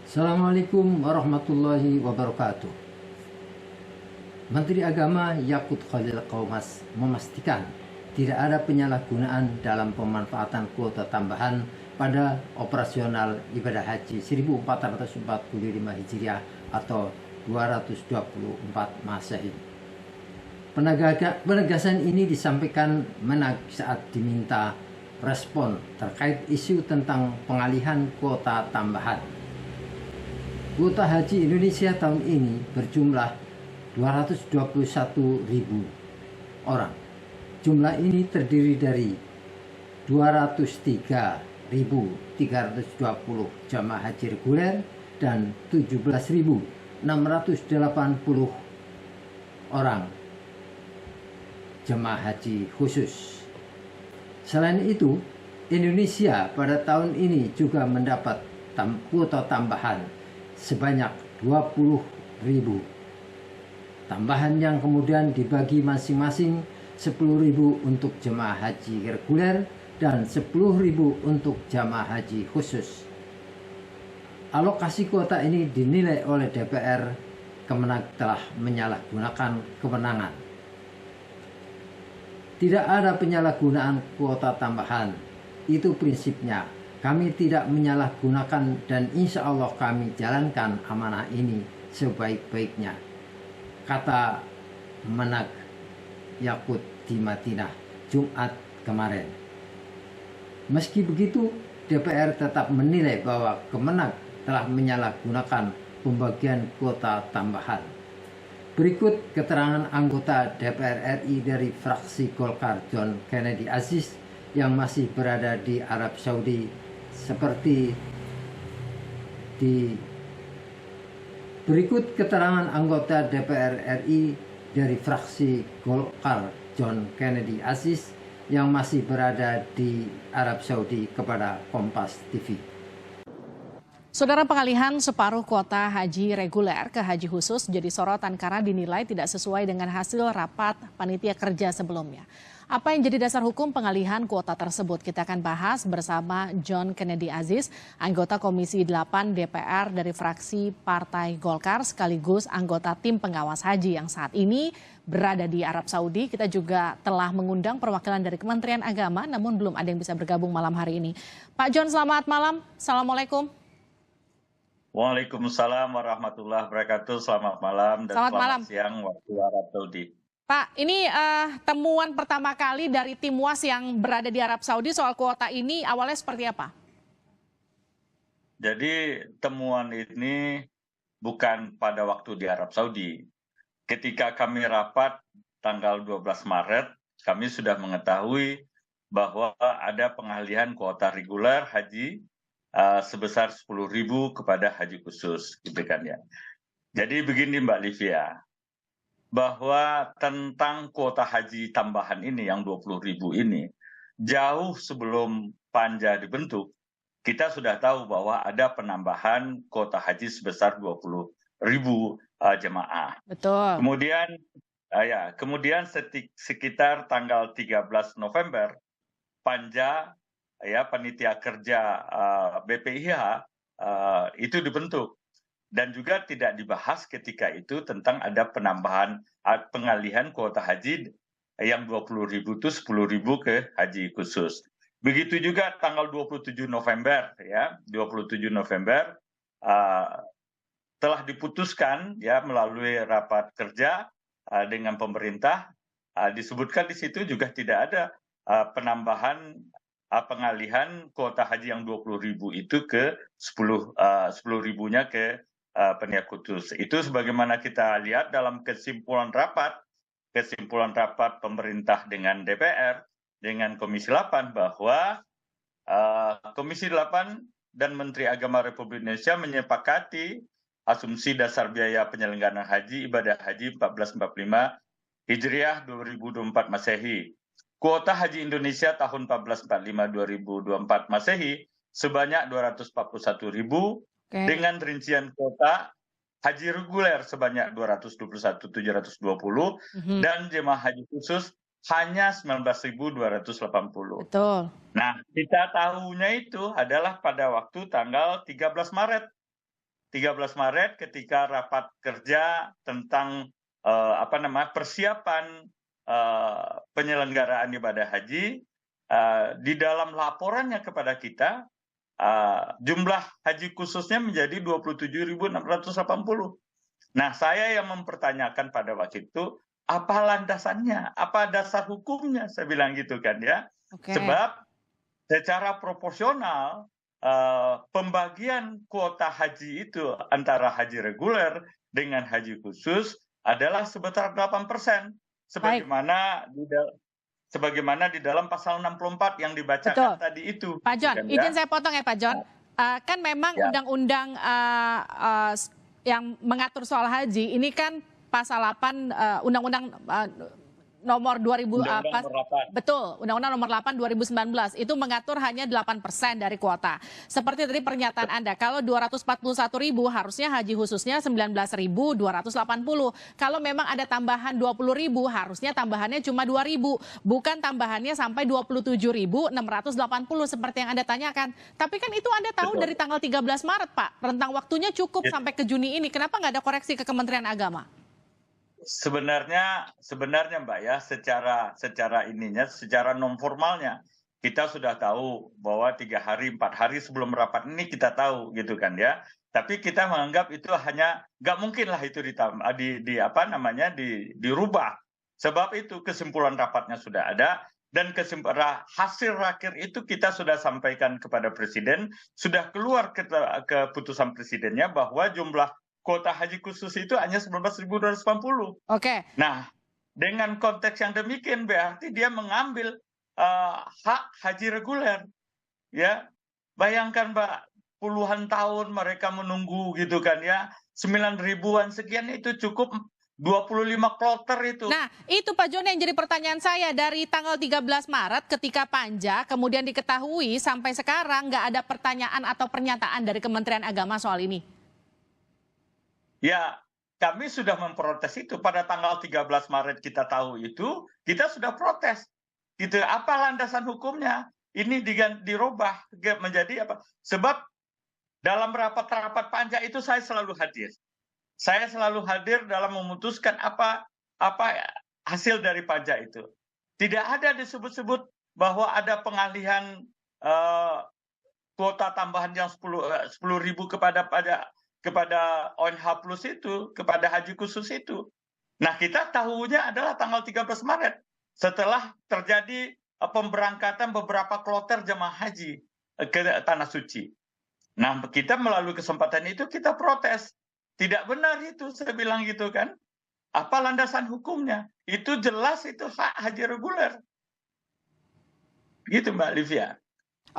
Assalamualaikum warahmatullahi wabarakatuh. Menteri Agama Yakut Khalil Qaumas memastikan tidak ada penyalahgunaan dalam pemanfaatan kuota tambahan pada operasional ibadah haji 1445 Hijriah atau 224 Masehi. Penegasan ini disampaikan Menak saat diminta respon terkait isu tentang pengalihan kuota tambahan. Kuota haji Indonesia tahun ini berjumlah 221.000 orang. Jumlah ini terdiri dari 203.320 jamaah haji reguler dan 17.680 orang jemaah haji khusus. Selain itu, Indonesia pada tahun ini juga mendapat kuota tambahan sebanyak 20.000. Tambahan yang kemudian dibagi masing-masing 10.000 untuk jemaah haji reguler dan 10.000 untuk jemaah haji khusus. Alokasi kuota ini dinilai oleh DPR Kemenak telah menyalahgunakan kewenangan. Tidak ada penyalahgunaan kuota tambahan, itu prinsipnya. Kami tidak menyalahgunakan dan insya Allah kami jalankan amanah ini sebaik-baiknya, kata Menak Yakut di Madinah Jumat kemarin. Meski begitu, DPR tetap menilai bahwa Kemenak telah menyalahgunakan pembagian kuota tambahan. Berikut keterangan anggota DPR RI dari fraksi Golkar John Kennedy Aziz yang masih berada di Arab Saudi Berikut keterangan anggota DPR RI dari fraksi Golkar John Kennedy Aziz yang masih berada di Arab Saudi kepada Kompas TV. Saudara, pengalihan separuh kuota haji reguler ke haji khusus jadi sorotan karena dinilai tidak sesuai dengan hasil rapat panitia kerja sebelumnya. Apa yang jadi dasar hukum pengalihan kuota tersebut? Kita akan bahas bersama John Kennedy Aziz, anggota Komisi 8 DPR dari fraksi Partai Golkar sekaligus anggota tim pengawas haji yang saat ini berada di Arab Saudi. Kita juga telah mengundang perwakilan dari Kementerian Agama, namun belum ada yang bisa bergabung malam hari ini. Pak John, selamat malam. Assalamualaikum. Waalaikumsalam warahmatullahi wabarakatuh. Selamat malam dan selamat siang waktu Arab Saudi. Pak, ini temuan pertama kali dari tim WAS yang berada di Arab Saudi soal kuota ini awalnya seperti apa? Jadi temuan ini bukan pada waktu di Arab Saudi. Ketika kami rapat tanggal 12 Maret, kami sudah mengetahui bahwa ada pengalihan kuota reguler haji sebesar 10.000 kepada haji khusus, gitu kan ya. Jadi begini Mbak Livia, bahwa tentang kuota haji tambahan ini yang 20.000 ini, jauh sebelum Panja dibentuk, kita sudah tahu bahwa ada penambahan kuota haji sebesar 20.000 jemaah. Betul. Kemudian sekitar tanggal 13 November, Panja panitia kerja BPIH itu dibentuk. Dan juga tidak dibahas ketika itu tentang ada penambahan pengalihan kuota haji yang 20.000 itu 10.000 ke haji khusus. Begitu juga tanggal 27 November ya, 27 November telah diputuskan ya melalui rapat kerja dengan pemerintah, disebutkan di situ juga tidak ada penambahan pengalihan kuota haji yang 20.000 itu ke 10.000-nya ke panitia khusus. Itu sebagaimana kita lihat dalam kesimpulan rapat pemerintah dengan DPR, dengan Komisi 8, bahwa Komisi 8 dan Menteri Agama Republik Indonesia menyepakati asumsi dasar biaya penyelenggaraan haji ibadah haji 1445 Hijriah 2024 Masehi. Kuota haji Indonesia tahun 1445-2024 Masehi sebanyak 241.000 dengan rincian kuota haji reguler sebanyak 221.720 dan jemaah haji khusus hanya 19.280. Betul. Nah, kita tahunya itu adalah pada waktu tanggal 13 Maret. 13 Maret ketika rapat kerja tentang persiapan penyelenggaraan ibadah haji, di dalam laporannya kepada kita, jumlah haji khususnya menjadi 27.680. Nah, saya yang mempertanyakan pada waktu itu, apa landasannya, apa dasar hukumnya, saya bilang gitu kan ya. Oke. Sebab secara proporsional, pembagian kuota haji itu antara haji reguler dengan haji khusus adalah sebesar 8%, sebagaimana di dalam pasal 64 yang dibacakan tadi itu. Pak John, izin saya potong ya Pak John. Kan memang undang-undang yang mengatur soal haji ini kan pasal 8 Undang-Undang nomor 2000 betul, Undang-Undang nomor 8 2019 itu mengatur hanya 8% dari kuota. Seperti tadi pernyataan Anda, kalau 241.000 harusnya haji khususnya 19.280. Kalau memang ada tambahan 20.000 harusnya tambahannya cuma 2.000, bukan tambahannya sampai 27.680 seperti yang Anda tanyakan. Tapi kan itu Anda tahu dari tanggal 13 Maret, Pak. Rentang waktunya cukup sampai ke Juni ini. Kenapa nggak ada koreksi ke Kementerian Agama? Sebenarnya Mbak ya, secara non formalnya kita sudah tahu bahwa 3 hari 4 hari sebelum rapat ini kita tahu gitu kan ya. Tapi kita menganggap itu hanya nggak mungkin lah itu dirubah. Sebab itu kesimpulan rapatnya sudah ada dan hasil raker itu kita sudah sampaikan kepada Presiden, sudah keluar keputusan Presidennya bahwa jumlah kuota haji khusus itu hanya 19.280. Oke. Nah, dengan konteks yang demikian berarti dia mengambil hak haji reguler. Ya, bayangkan Mbak, puluhan tahun mereka menunggu gitu kan ya, 9.000-an sekian itu cukup 25 kloter itu. Nah, itu Pak John yang jadi pertanyaan saya, dari tanggal 13 Maret ketika Panja kemudian diketahui sampai sekarang nggak ada pertanyaan atau pernyataan dari Kementerian Agama soal ini. Ya, kami sudah memprotes itu pada tanggal 13 Maret kita tahu itu, kita sudah protes. Gitu. Apa landasan hukumnya? Ini dirubah menjadi apa? Sebab dalam rapat-rapat Panja itu saya selalu hadir. Saya selalu hadir dalam memutuskan apa hasil dari Panja itu. Tidak ada disebut-sebut bahwa ada pengalihan kuota tambahan yang 10.000 kepada ONH plus itu, kepada haji khusus itu. Nah, kita tahunya adalah tanggal 13 Maret. Setelah terjadi pemberangkatan beberapa kloter jemaah haji ke Tanah Suci. Nah, kita melalui kesempatan itu kita protes. Tidak benar itu, saya bilang gitu kan. Apa landasan hukumnya? Itu jelas itu hak haji reguler. Gitu Mbak Livia.